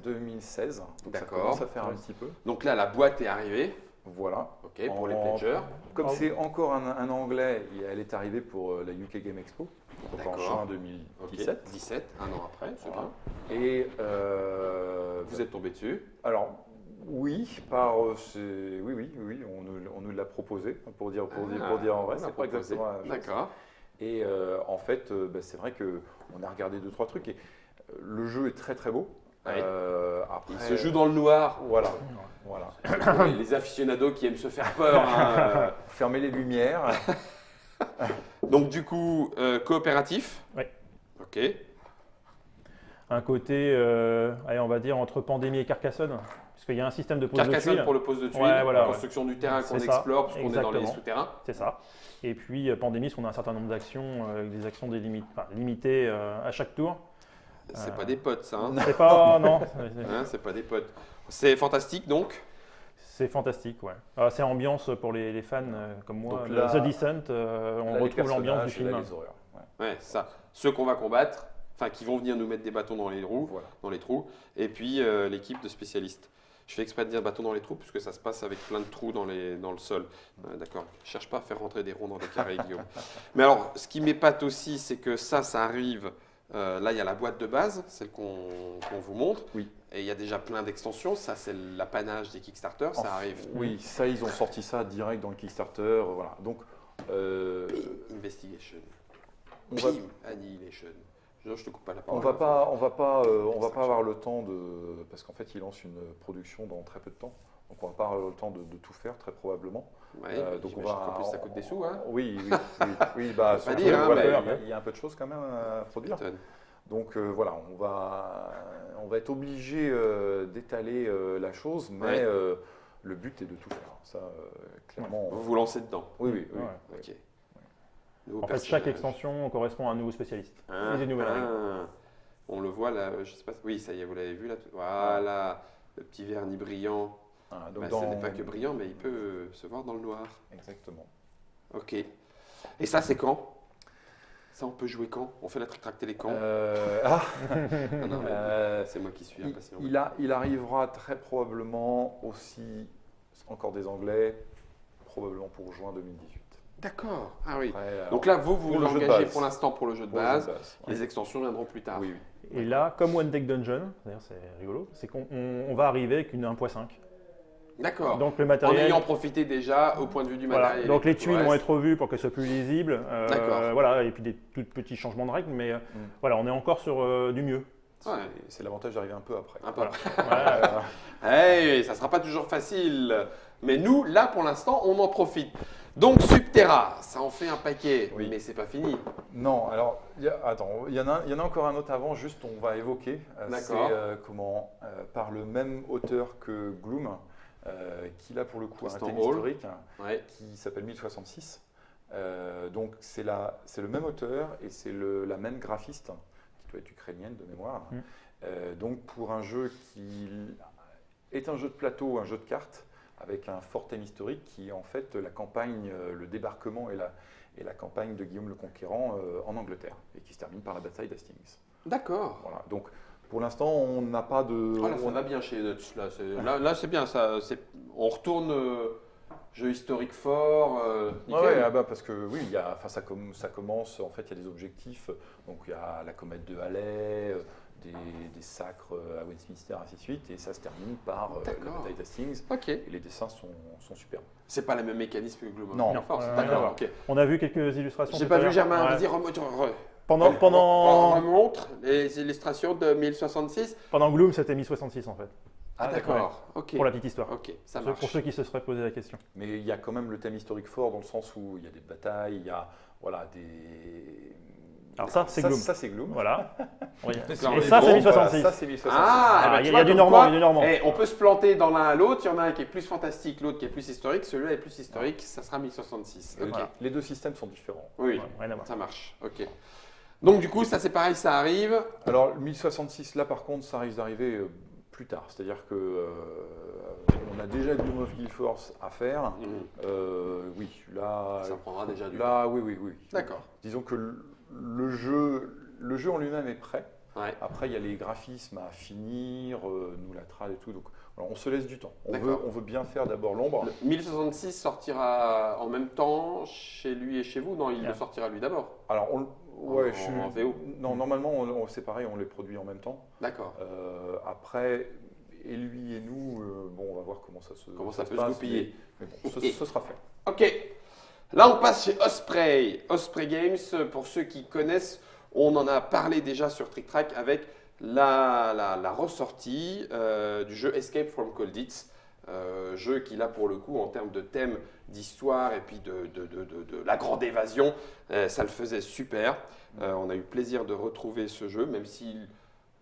2016. Donc, ça D'accord. commence à faire un petit peu. Donc là la boîte est arrivée, Voilà. ok, pour les pledgers. Comme c'est encore un anglais, elle est arrivée pour la UK Game Expo, donc en D'accord. juin Ok, 2017. 17, un an après, c'est Voilà. bien. Et Vous êtes tombé dessus. alors, oui, oui, on nous l'a proposé, pour dire en vrai, on l'a c'est pas proposé. exactement la même chose. D'accord. Et en fait, c'est vrai qu'on a regardé 2-3 trucs et le jeu est très très beau. Ouais. Après, Il se joue dans le noir. Voilà. Les aficionados qui aiment se faire peur. Hein, Fermez les lumières. Donc du coup, coopératif. Ouais. Ok. Un côté, allez, on va dire, entre Pandémie et Carcassonne, parce qu'il y a un système de pose de Carcassonne tuiles. pour le pose de tuiles, Ouais, voilà, la construction du terrain qu'on C'est ça, explore parce qu'on est dans les exactement. souterrains. C'est ça. Et puis Pandémie, parce qu'on a un certain nombre d'actions, des actions limitées à chaque tour. C'est pas des potes, ça. Hein. C'est pas, non, Hein, c'est pas des potes. C'est fantastique donc. c'est fantastique, ouais. C'est ambiance pour les fans comme moi. Donc là- The Descent, on Là, les retrouve l'ambiance du personnages et là, film. les horreurs. Ouais. Ouais, c'est ça. Ceux qu'on va combattre, enfin qui vont venir nous mettre des bâtons dans les roues, Voilà. dans les trous, et puis l'équipe de spécialistes. Je fais exprès de dire bâtons dans les trous puisque ça se passe avec plein de trous dans le sol. D'accord. Cherche pas à faire rentrer des ronds dans des carrés, Guillaume. Mais alors, ce qui m'épate aussi, c'est que ça arrive. Là, il y a la boîte de base, celle qu'on vous montre. Oui. Et il y a déjà plein d'extensions. Ça, c'est l'apanage des Kickstarter. Ça arrive. Oui, ça, ils ont sorti ça direct dans le Kickstarter. Voilà. Donc, Investigation. on va, Annihilation. Je te coupe pas la on parole. va pas avoir le temps de, parce qu'en fait, ils lancent une production dans très peu de temps. Donc, on va pas avoir le temps de tout faire, très probablement. Ouais, Donc, j'imagine qu'en plus, ça coûte des sous. Hein. Oui, bah, Faut pas surtout, dire, hein, voilà, mais- il y a un peu de choses quand même à produire. Tonne. Donc voilà, on va être obligé d'étaler la chose, mais Ouais. le but est de tout faire. Ça, clairement. Vous vous lancez dedans. Oui, oui, oui. Ouais. oui. Ok. Nouveau En fait, chaque personnage. extension correspond à un nouveau spécialiste. Ah, Et des nouvelles règles. ah. On le voit là, je sais pas. Oui, ça y est, vous l'avez vu là. Voilà, le petit vernis brillant. Ah, donc Bah, Ce n'est pas que brillant, mais il peut se voir dans le noir. Exactement. Ok. Et ça, c'est quand? Ça, on peut jouer quand? On fait la trick-track télé quand? Ah, Ah non, mais euh, c'est moi qui suis impatient. il arrivera très probablement aussi, encore des Anglais, probablement pour juin 2018. D'accord. Ah oui. Après, Donc là, vous vous pour le jeu de engagez base. pour l'instant pour le jeu de pour le jeu base. de base, ouais. Les extensions viendront plus tard. Oui, oui. Et là, comme One Deck Dungeon, d'ailleurs c'est rigolo, c'est qu'on va arriver avec une 1.5. D'accord. Donc le En matériel. ayant profité déjà au point de vue du Voilà, matériel. donc et les tout le tuiles vont reste. être revues pour qu'elles soient plus lisibles. D'accord. Voilà, et puis des tout petits changements de règles, mais voilà, on est encore sur du mieux. Ouais. C'est l'avantage d'arriver un peu après. Un peu. Voilà. Hey, ça sera pas toujours facile. Mais nous, là, pour l'instant, on en profite. Donc, Subterra, ça en fait un paquet. Oui. Mais c'est pas fini. Non, alors, attends, il y en a encore un autre avant, juste on va évoquer. D'accord. C'est par le même auteur que Gloom, qui là pour le coup a un Tristan thème Hall. historique Ouais. qui s'appelle 1066. Donc c'est le même auteur et c'est la même graphiste, qui doit être ukrainienne de mémoire. Donc pour un jeu qui est un jeu de plateau, un jeu de cartes, avec un fort thème historique qui est en fait la campagne, le débarquement et la campagne de Guillaume le Conquérant en Angleterre, et qui se termine par la bataille d'Hastings. D'accord. Voilà. Donc pour l'instant, on n'a pas de. Ah, là, ça va bien chez Nuts. Là, c'est bien. On retourne jeu historique fort. Nickel. Ouais, bah parce que oui, ça commence, en fait, il y a des objectifs. Donc il y a la comète de Halley, des sacres à Westminster, ainsi de suite, et ça se termine par la D'accord. bataille d'Hastings. Ok. Et les dessins sont superbes. C'est pas le même mécanisme que Gloom. Non. Force. Non, D'accord. non. Ok. On a vu quelques illustrations. J'ai tout pas à vu l'heure. Germain. Ouais. Vas-y, Pendant On remonte les illustrations de 1066. Gloom, c'était 1066 en fait, Ah, d'accord. Ok. pour la petite histoire. Ok, ça Pour marche. ceux qui se seraient posé la question. Mais il y a quand même le thème historique fort dans le sens où il y a des batailles, il y a des. Alors ça, c'est Gloom. Ça, c'est Gloom. Voilà. Oui. Là, on Et est ça, bon, c'est Voilà, 1066. ça, c'est 1066. Ah, eh ben, Ah, tu il y vois, a du comme normand, quoi, il y a du normand. on peut se planter dans l'un à l'autre. Il y en a un qui est plus fantastique, l'autre qui est plus historique. Celui-là est plus historique, ça sera 1066. Ok. Voilà. Les deux systèmes sont différents. Oui, Ouais, rien à voir. ça marche. Ok. Donc du coup, ça c'est pareil, ça arrive. Alors, 1066, là, par contre, ça risque d'arriver plus tard. C'est-à-dire que on a déjà Gloom of Guildforce à faire. Oui, là, Ça prendra déjà du temps. là, oui. D'accord. Disons que le jeu en lui-même est prêt. Ouais. Après, il y a les graphismes à finir, nous la trad et tout. Donc, voilà, on se laisse du temps. D'accord. On veut bien faire d'abord l'ombre. Le 1066 sortira en même temps chez lui et chez vous. Non, il Yeah. le sortira lui d'abord. Alors, En VO. Non, normalement, c'est pareil, on les produit en même temps. D'accord. Après, et lui et nous, bon, on va voir comment ça se Comment ça peut se passe, goupiller. mais bon, ce sera fait. Ok. Là, on passe chez Osprey. Osprey Games, pour ceux qui connaissent, on en a parlé déjà sur Trick Track avec la ressortie du jeu Escape from Colditz. Jeu qui, là, pour le coup, en termes de thème, d'histoire et puis de la grande évasion, ça le faisait super. On a eu plaisir de retrouver ce jeu, même si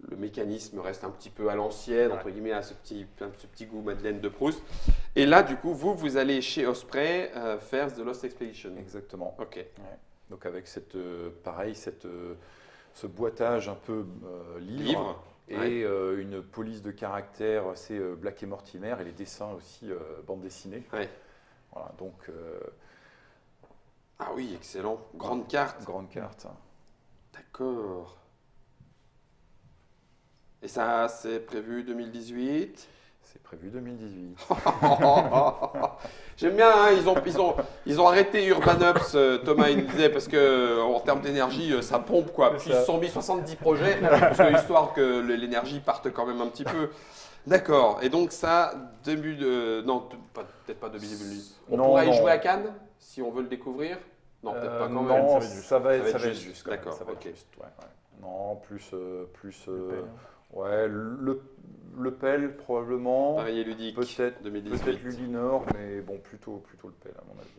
le mécanisme reste un petit peu à l'ancienne, entre guillemets, à ce petit goût Madeleine de Proust. Et là, du coup, vous allez chez Osprey faire The Lost Expedition. Exactement. Ok. Ouais. Donc avec ce boitage un peu livre. Et une police de caractère assez Black et Mortimer, et les dessins aussi bande dessinée. Ouais. Voilà, donc Ah oui, excellent. Grande carte. grande carte. D'accord. Et ça, c'est prévu 2018. C'est prévu 2018. J'aime bien, hein, ils ont arrêté Urban Ups, Thomas il me disait, parce que en termes d'énergie, ça pompe quoi. Puis ils se sont mis 70 projets, parce que, histoire que l'énergie parte quand même un petit peu. D'accord. Et donc ça, non, peut-être pas 2018. On pourra y jouer à Cannes, si on veut le découvrir. Non, peut-être pas quand même. Non, Ça va être juste. juste. quand même, D'accord, ça va être ok. juste, ouais. Non, plus pelle. le PEL probablement. Pareil et ludique. Peut-être 2018. Lulinor, mais bon, plutôt le PEL à mon avis.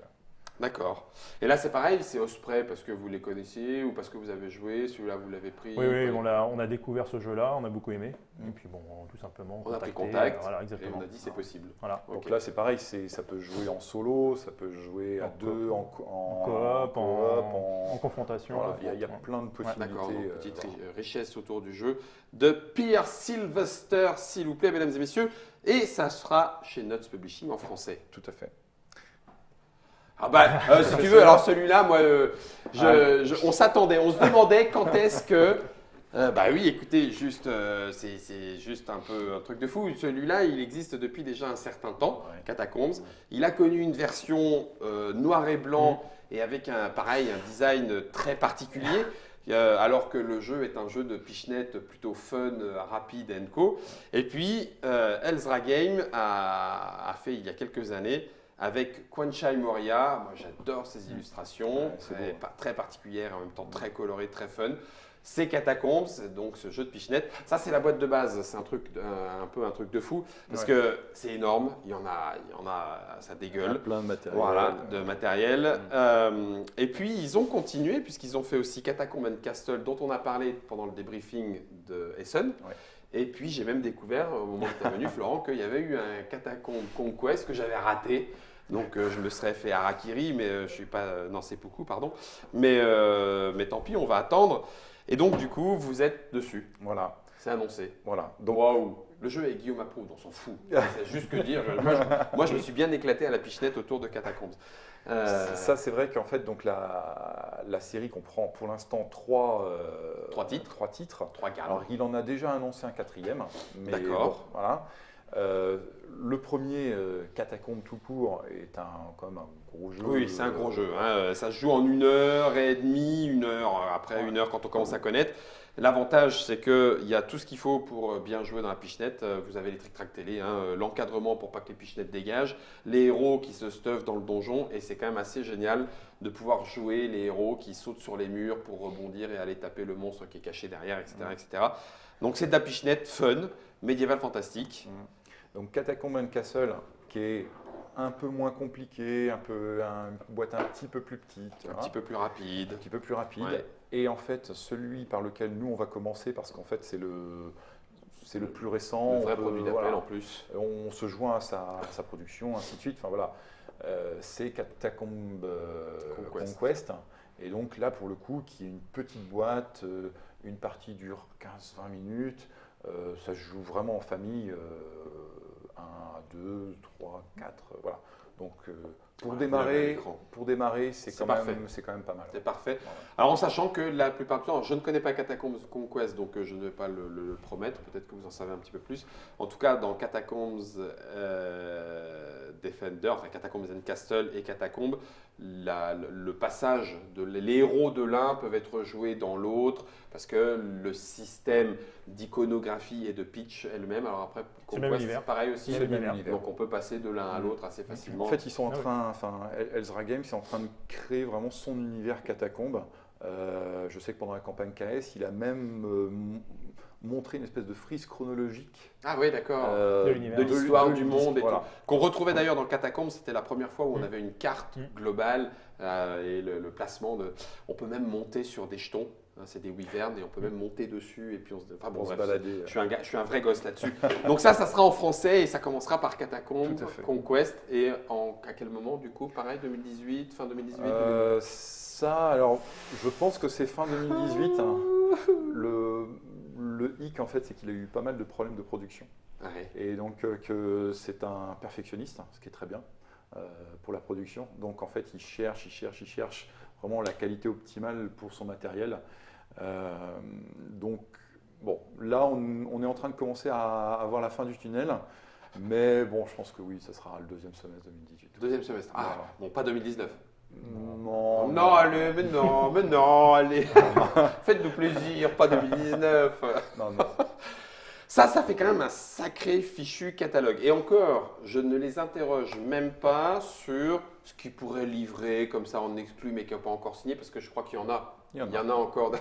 D'accord. Et là, c'est pareil, c'est Osprey parce que vous les connaissiez ou parce que vous avez joué, celui-là vous l'avez pris. Oui, on a découvert ce jeu-là, on a beaucoup aimé. Et puis bon, tout simplement, On a pris contacté, contact voilà, et exactement. on a dit c'est possible. Voilà. Ok. Donc là, c'est pareil, ça peut jouer en solo, ça peut jouer à En deux, en coop, en confrontation. Voilà, il y a plein de possibilités. D'accord, donc petite richesse autour du jeu de Pierre Sylvester, s'il vous plaît, mesdames et messieurs. Et ça sera chez Nuts Publishing en français. Tout à fait. Ah bah, si tu veux, alors celui-là, moi, on s'attendait, on se demandait quand est-ce que... bah oui, écoutez, c'est juste un peu un truc de fou. Celui-là, il existe depuis déjà un certain temps, Ouais. Catacombs. Il a connu une version noir et blanc et avec un design très particulier. Alors que le jeu est un jeu de pichenette plutôt fun, rapide et co. Et puis, Elzra Game a fait il y a quelques années avec Kwanchai Moria. Moi, j'adore ses illustrations, Ouais, c'est beau. très particulières, en même temps très colorées, très fun. C'est Catacombs, donc ce jeu de pichenette. Ça, c'est la boîte de base. C'est un truc, un peu un truc de fou parce que c'est énorme. Il y en a, ça Il y a dégueule. plein de matériel. Voilà, de matériel. Et puis, ils ont continué, puisqu'ils ont fait aussi Catacomb and Castle, dont on a parlé pendant le débriefing de Essen. Ouais. Et puis, j'ai même découvert, au moment où tu es venu, Florent, qu'il y avait eu un Catacomb Conquest que j'avais raté. Donc, je me serais fait harakiri, mais je suis pas... non, seppuku, pardon. Mais tant pis, on va attendre. Et donc, du coup, vous êtes dessus. Voilà. C'est annoncé. Voilà. Donc, Waouh! Le jeu est Guillaume approuve, on s'en fout. C'est juste que dire. Moi, je me suis bien éclaté à la pichenette autour de Catacombs. ça, c'est vrai qu'en fait, donc la série comprend pour l'instant trois titres. 3 gares. Alors, il en a déjà annoncé un quatrième. Mais D'accord. bon, voilà. Le premier, Catacombe tout court, est quand même un gros jeu. Oui, c'est un gros jeu. Hein. Ça se joue en 1h30, 1 heure, après 1 heure quand on commence à connaître. L'avantage, c'est qu'il y a tout ce qu'il faut pour bien jouer dans la pichenette. Vous avez les trick-track télé, hein, l'encadrement pour pas que les pichenettes dégagent, les héros qui se stuffent dans le donjon, et c'est quand même assez génial de pouvoir jouer les héros qui sautent sur les murs pour rebondir et aller taper le monstre qui est caché derrière, etc. etc. Donc c'est de la pichenette fun, médiéval fantastique. Donc Catacomb and Castle, qui est un peu moins compliqué, une boîte un petit peu plus petite. Un petit peu plus rapide. Un petit peu plus rapide. Ouais. Et en fait, celui par lequel nous on va commencer, parce qu'en fait c'est le plus récent. Le vrai on peut- produit d'appel voilà, en plus. on se joint à sa production, ainsi de suite. Enfin voilà, c'est Catacomb Conquest. Et donc là, pour le coup, qui est une petite boîte, une partie dure 15-20 minutes. Ça se joue vraiment en famille, 1, 2, 3, 4, voilà. Donc pour Ouais, vous l'avez à démarrer, l'écran. c'est C'est quand parfait. même pas mal. C'est parfait. Voilà. Alors en sachant que la plupart du temps, je ne connais pas Catacombs Conquest, donc je ne vais pas le promettre, peut-être que vous en savez un petit peu plus. En tout cas, dans Catacombs Defender, enfin Catacombs and Castle et Catacombs, le passage, les héros de l'un peuvent être joués dans l'autre, parce que le système d'iconographie et de pitch est le même. Alors après, C'est le même Conquest, univers. pareil aussi. C'est le même univers. Donc on peut passer de l'un à l'autre assez facilement. En fait, ils sont en Ah oui. train, Elzra Games est en train de créer vraiment son univers catacombe Je sais que pendant la campagne KS, il a même montré une espèce de frise chronologique Ah oui, d'accord. De l'univers. De l'histoire de du monde et voilà. tout. Qu'on retrouvait d'ailleurs dans le Catacombe, c'était la première fois où on Mm. avait une carte Mm. globale et le placement de. On peut même monter sur des jetons, hein, c'est des wyverns et on peut même monter dessus et puis on se. Enfin bon, Pour se bref, balader. je suis un vrai gosse là-dessus. Donc ça sera en français et ça commencera par Catacombe, Tout à fait. Conquest et à quel moment du coup, pareil, 2018, fin 2018. Ça, alors, je pense que c'est fin 2018. Hein. Le hic, en fait, c'est qu'il a eu pas mal de problèmes de production. Ouais. Et donc, que c'est un perfectionniste, ce qui est très bien pour la production. Donc, en fait, il cherche vraiment la qualité optimale pour son matériel. Donc, bon, là, on est en train de commencer à avoir la fin du tunnel. Mais bon, je pense que oui, ça sera le deuxième semestre 2018. Deuxième semestre. Ah, Voilà. bon, pas 2019. Non, Non, allez, mais non, allez. Faites-nous plaisir, pas 2019. non, non. Ça fait quand même un sacré fichu catalogue. Et encore, je ne les interroge même pas sur ce qu'ils pourraient livrer comme ça en exclu, mais qui n'a pas encore signé, parce que je crois qu'il y en a. Il y en a encore.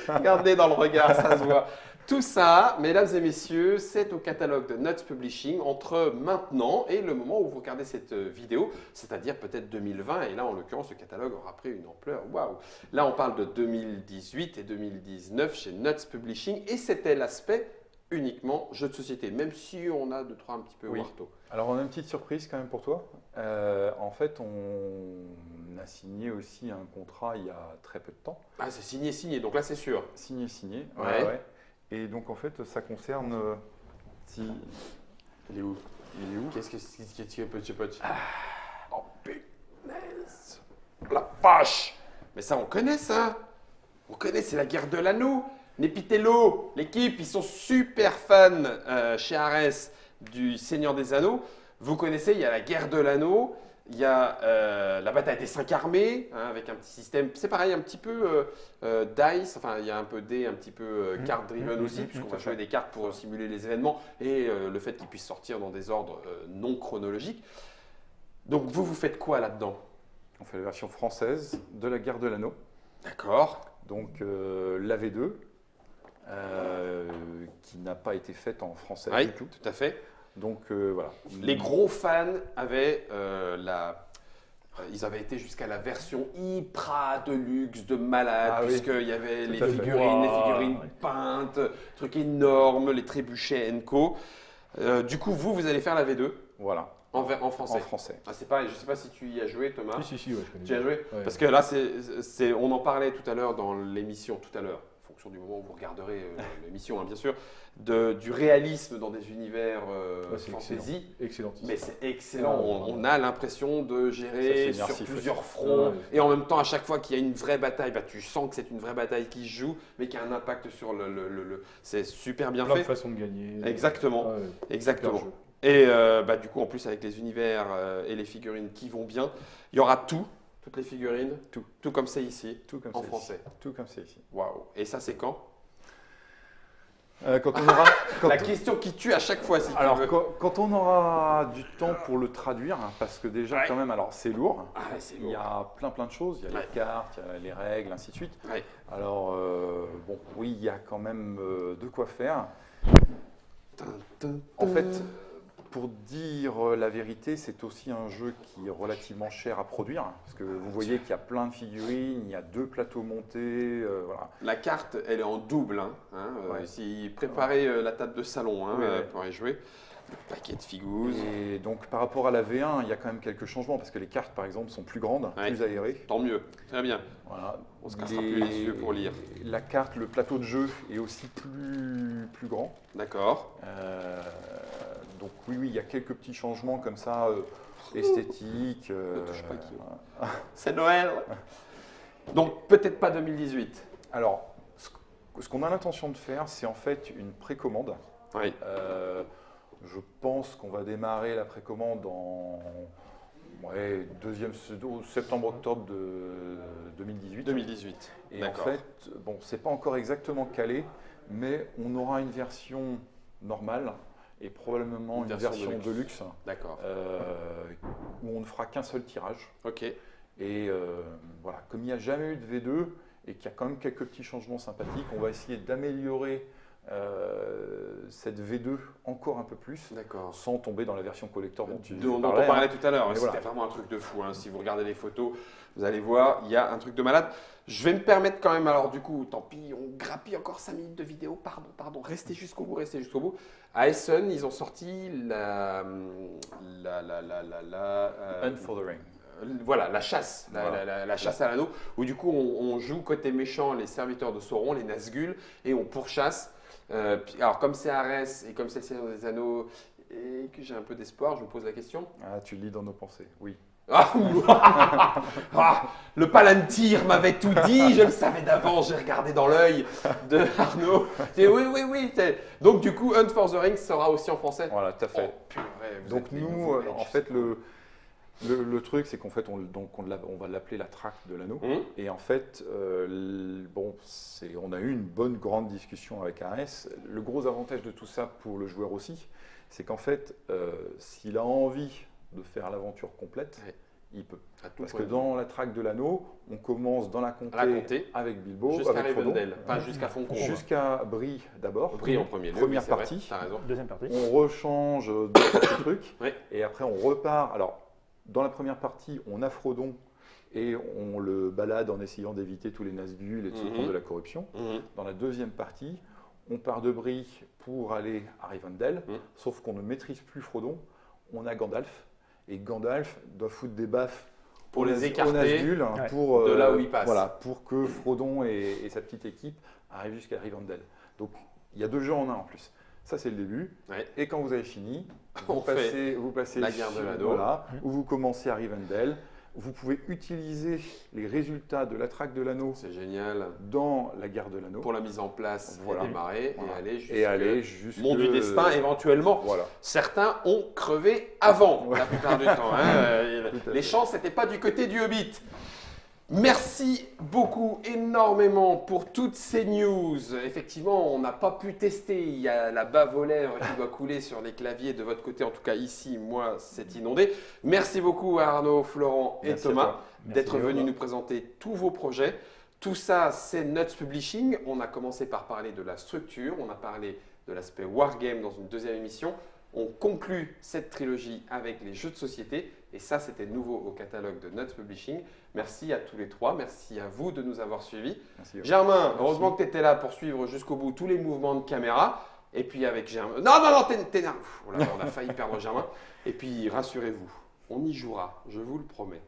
Regardez dans le regard, ça se voit. Tout ça, mesdames et messieurs, c'est au catalogue de Nuts Publishing entre maintenant et le moment où vous regardez cette vidéo, c'est-à-dire peut-être 2020. Et là, en l'occurrence, le catalogue aura pris une ampleur. Waouh! Là, on parle de 2018 et 2019 chez Nuts Publishing. Et c'était l'aspect uniquement jeu de société, même si on a deux, trois un petit peu Oui. warto. Alors, on a une petite surprise quand même pour toi. En fait, on a signé aussi un contrat il y a très peu de temps. Ah, c'est signé. Donc là, c'est sûr. Signé. Ouais. Et donc, en fait, ça concerne. Si... Il est où? Il est où? Qu'est-ce que petit Oh punaise! La vache! Mais ça, on connaît ça! On connaît, c'est la guerre de l'anneau. Nepitello, l'équipe, ils sont super fans chez Ares du Seigneur des Anneaux. Vous connaissez, il y a la guerre de l'anneau, il y a la bataille des 5 armées, hein, avec un petit système, c'est pareil, un petit peu dice, enfin il y a un peu dé, un petit peu card driven aussi, puisqu'on va jouer des cartes pour simuler les événements et le fait qu'ils puissent sortir dans des ordres non chronologiques. Donc vous faites quoi là-dedans? On fait la version française de la guerre de l'anneau. D'accord. Donc, la V2, qui n'a pas été faite en français Oui, du tout. tout à fait. Donc, voilà. Les gros fans avaient ils avaient été jusqu'à la version hyper de luxe, de malade, Ah oui. puisqu'il y avait Tout les à fait. figurines, les Wow. figurines peintes, trucs énormes, les trébuchets Co. Du coup, vous allez faire la V2 Voilà, en français. en français. Ah, c'est pareil, je ne sais pas si tu y as joué, Thomas. Si, ouais, je connais. Tu y as joué Ouais. Parce que là, on en parlait tout à l'heure dans l'émission, tout à l'heure, en fonction du moment où vous regarderez l'émission, hein, bien sûr, du réalisme dans des univers Ouais, c'est fantasy. Excellent. Mais c'est excellent, Ouais, on a l'impression de gérer Ça, c'est sur immersif plusieurs aussi. fronts Ouais. et en même temps à chaque fois qu'il y a une vraie bataille, bah, tu sens que c'est une vraie bataille qui se joue mais qui a un impact sur c'est super bien Plein de fait. façons de gagner. Exactement. Ouais, Exactement. super jeu. Et bah, du coup en plus avec les univers et les figurines qui vont bien, il y aura toutes les figurines, tout comme c'est ici, Tout comme en c'est français. ici. Tout comme c'est ici. Waouh. Et ça c'est quand? Quand on aura, La question qui tue à chaque fois si alors, tu veux. quand on aura du temps pour le traduire, hein, parce que déjà, Ouais. quand même, alors c'est lourd. Ah ouais, c'est Il lourd. y a plein de choses. Il y a Ouais. les cartes, il y a les règles, ainsi de suite. Ouais. Alors, bon, oui, il y a quand même de quoi faire. En fait, pour dire la vérité, c'est aussi un jeu qui est relativement cher à produire, parce que vous voyez qu'il y a plein de figurines, il y a 2 plateaux montés, voilà. La carte, elle est en double. Ouais. Si préparez la table de salon Oui, ouais. pour y jouer. Le paquet de figous. Et donc par rapport à la V1, il y a quand même quelques changements, parce que les cartes, par exemple, sont plus grandes, Ouais. plus aérées. Tant mieux. Très bien. Voilà. On se cassera plus les yeux pour lire. La carte, le plateau de jeu est aussi plus grand. D'accord. Donc oui, il y a quelques petits changements comme ça, esthétiques. Ne touche pas, Guillaume. voilà. C'est Noël. Donc peut-être pas 2018. Alors, ce qu'on a l'intention de faire, c'est en fait une précommande. Oui. Je pense qu'on va démarrer la précommande en deuxième septembre-octobre de 2018. 2018. Et en D'accord. fait, bon, c'est pas encore exactement calé, mais on aura une version normale et probablement Une une version version de de luxe D'accord. où on ne fera qu'un seul tirage. Ok. Et voilà, comme il n'y a jamais eu de V2 et qu'il y a quand même quelques petits changements sympathiques, on va essayer d'améliorer cette V2 encore un peu plus, D'accord. sans tomber dans la version collector dont tu Dont on parlais. parlait tout à l'heure. Mais C'était voilà. vraiment un truc de fou. Si vous regardez les photos, vous allez voir, il y a un truc de malade. Je vais me permettre quand même, alors du coup, tant pis, on grappille encore 5 minutes de vidéo. Pardon, restez jusqu'au bout, restez jusqu'au bout. À Essen, ils ont sorti Hunt for the Ring. voilà, la chasse, Voilà. la chasse à l'anneau, où du coup on joue côté méchant les serviteurs de Sauron, les Nazgûl, et on pourchasse. Alors comme c'est Arès et comme c'est le Seigneur des Anneaux, et que j'ai un peu d'espoir, je me pose la question. Ah, tu lis dans nos pensées, oui. Ah, le Palantir m'avait tout dit, je le savais d'avance, j'ai regardé dans l'œil de Arnaud. Oui. Donc du coup, Hunt for the Ring sera aussi en français. Voilà, tout à fait. Oh, purée, vous Donc êtes les nous, nouveaux en Edge, fait, c'est cool. le truc, c'est qu'en fait, on va l'appeler la traque de l'anneau. Et en fait, on a eu une bonne grande discussion avec Arès. Le gros avantage de tout ça pour le joueur aussi, c'est qu'en fait, s'il a envie de faire l'aventure complète, Ouais. il peut. À tout Parce point que de dans la traque de l'anneau, on commence dans la comté, avec Bilbo, jusqu'à avec Frodon, Rivendell, pas jusqu'à Foncombe. jusqu'à Brie d'abord. Brie en premier lieu, Première oui, c'est vrai, partie. t'as raison. Deuxième partie. On rechange d'autres petits trucs. Ouais. Et après, on repart. Alors, dans la première partie, on a Frodon et on le balade en essayant d'éviter tous les Nazgûl et de se prendre de la corruption. Dans la deuxième partie, on part de Brie pour aller à Rivendell, sauf qu'on ne maîtrise plus Frodon. On a Gandalf. Et Gandalf doit foutre des baffes Pour les aux écarter Nazgûl, Ouais. pour, de là où ils passent. Voilà, pour que Frodon et sa petite équipe arrivent jusqu'à Rivendell. Donc, il y a 2 jeux en un en plus. Ça, c'est le début. Ouais. Et quand vous avez fini, On vous passez la guerre de sur- l'anneau. Voilà, où vous commencez à Rivendell. Vous pouvez utiliser les résultats de la traque de l'anneau C'est génial. dans la guerre de l'anneau. Pour la mise en place, Voilà. et démarrer Voilà. et aller jusqu'au jusque Mont du Destin éventuellement. Voilà. Certains ont crevé avant, Ouais. la plupart du temps. Tout à Les fait. chances n'étaient pas du côté du Hobbit. Merci beaucoup, énormément pour toutes ces news. Effectivement, on n'a pas pu tester. Il y a la bave aux lèvres qui doit couler sur les claviers de votre côté. En tout cas, ici, moi, c'est inondé. Merci beaucoup à Arnaud, Florent et Merci à Thomas toi. d'être Merci, venus Guillaume. nous présenter tous vos projets. Tout ça, c'est Nuts Publishing. On a commencé par parler de la structure. On a parlé de l'aspect Wargame dans une deuxième émission. On conclut cette trilogie avec les jeux de société. Et ça, c'était nouveau au catalogue de Nuts Publishing. Merci à tous les trois. Merci à vous de nous avoir suivis. Merci. Germain, heureusement que tu étais là pour suivre jusqu'au bout tous les mouvements de caméra. Et puis avec Germain. Non, t'es nerveux. Oh là là, on a failli perdre Germain. Et puis rassurez-vous, on y jouera, je vous le promets.